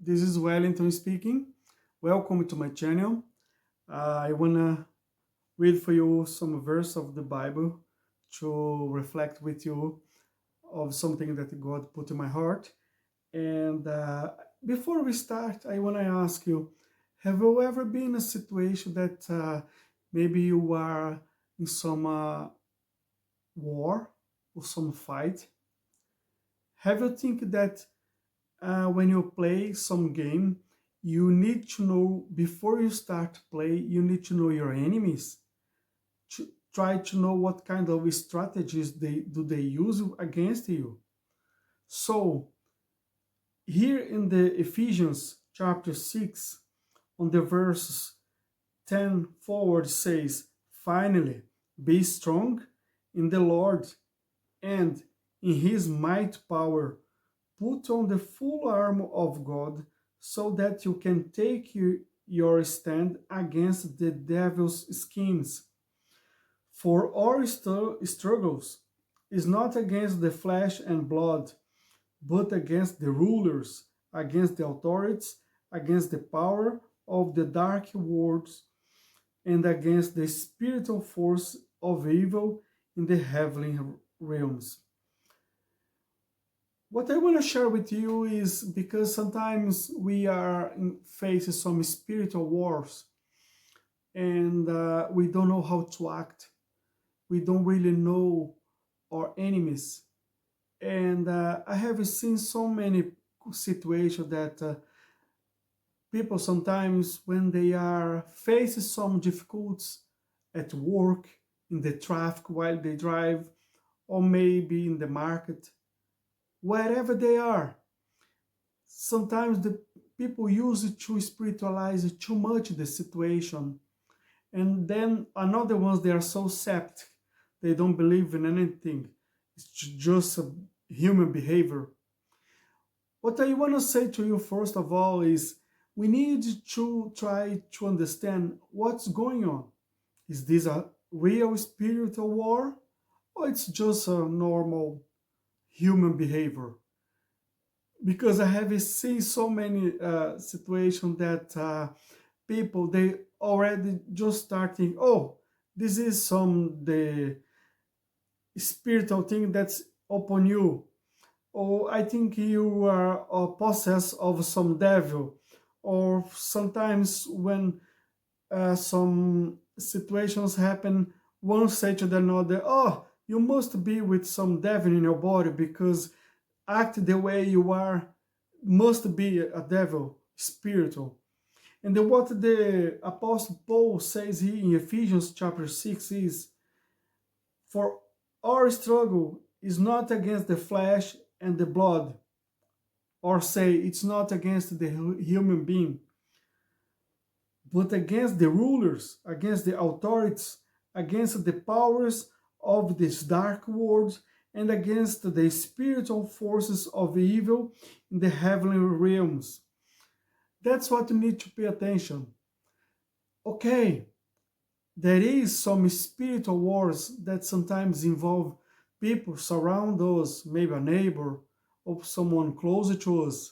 This is Wellington speaking. Welcome to my channel. I wanna read for you some verse of the Bible to reflect with you of something that God put in my heart. And before we start, I wanna ask you: have you ever been in a situation that maybe you are in some war or some fight? Have you think that when you play some game, you need to know before you start play, you need to know your enemies. Try to know what kind of strategies they use against you. So here in the Ephesians chapter 6, on the verses 10 forward says, finally, be strong in the Lord and in his might power. Put on the full armor of God so that you can take your stand against the devil's schemes. For our struggles is not against the flesh and blood, but against the rulers, against the authorities, against the power of the dark worlds, and against the spiritual force of evil in the heavenly realms. What I want to share with you is because sometimes we are facing some spiritual wars and we don't know how to act. We don't really know our enemies. And I have seen so many situations that people sometimes, when they are facing some difficulties at work, in the traffic while they drive, or maybe in the market, wherever they are, sometimes the people use it to spiritualize too much the situation. And then another ones, they are so septic, they don't believe in anything. It's just a human behavior. What I want to say to you first of all is we need to try to understand what's going on. Is this a real spiritual war, or it's just a normal human behavior? Because I have seen so many situations that people, they already just starting, oh, this is some the spiritual thing that's upon you, or I think you are possessed of some devil. Or sometimes when some situations happen, one say to the another, oh, you must be with some devil in your body because act the way you are must be a devil, spiritual. And then what the Apostle Paul says here in Ephesians chapter 6 is, for our struggle is not against the flesh and the blood, or say it's not against the human being, but against the rulers, against the authorities, against the powers of this dark world, and against the spiritual forces of evil in the heavenly realms. That's what you need to pay attention. Okay, there is some spiritual wars that sometimes involve people surround us, maybe a neighbor or someone closer to us.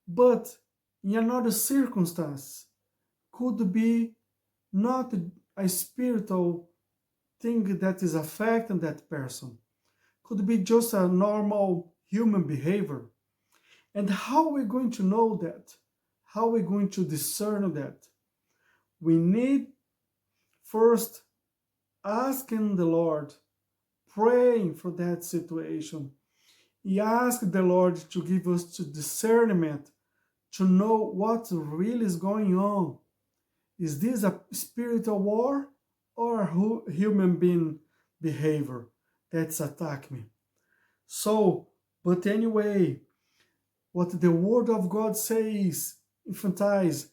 But in another circumstance, could be not a spiritual thing that is affecting that person. Could be just a normal human behavior. And how are we going to know that? How are we going to discern that? We need first asking the Lord, praying for that situation. He asked the Lord to give us discernment to know what really is going on. Is this a spiritual war or a human being behavior that's attack me? So, but anyway, what the word of God says, infantilize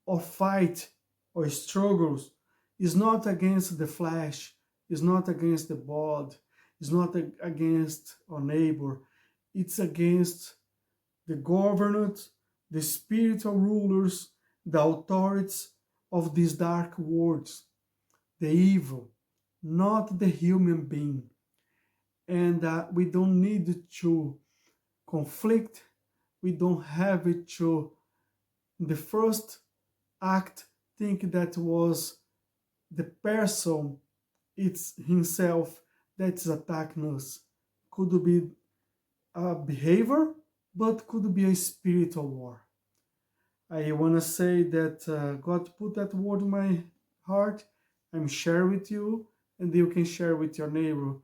or fight or struggles is not against the flesh, is not against the blood, is not against our neighbor. It's against the government, the spiritual rulers, the authorities of these dark worlds, the evil, not the human being. And we don't need to conflict We don't have it to, in the first act, think that was the person, it's himself that's attacking us. Could be a behavior, but could be a spiritual war. I want to say that God put that word in my heart. I'm sharing with you, and you can share with your neighbor.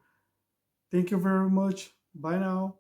Thank you very much. Bye now.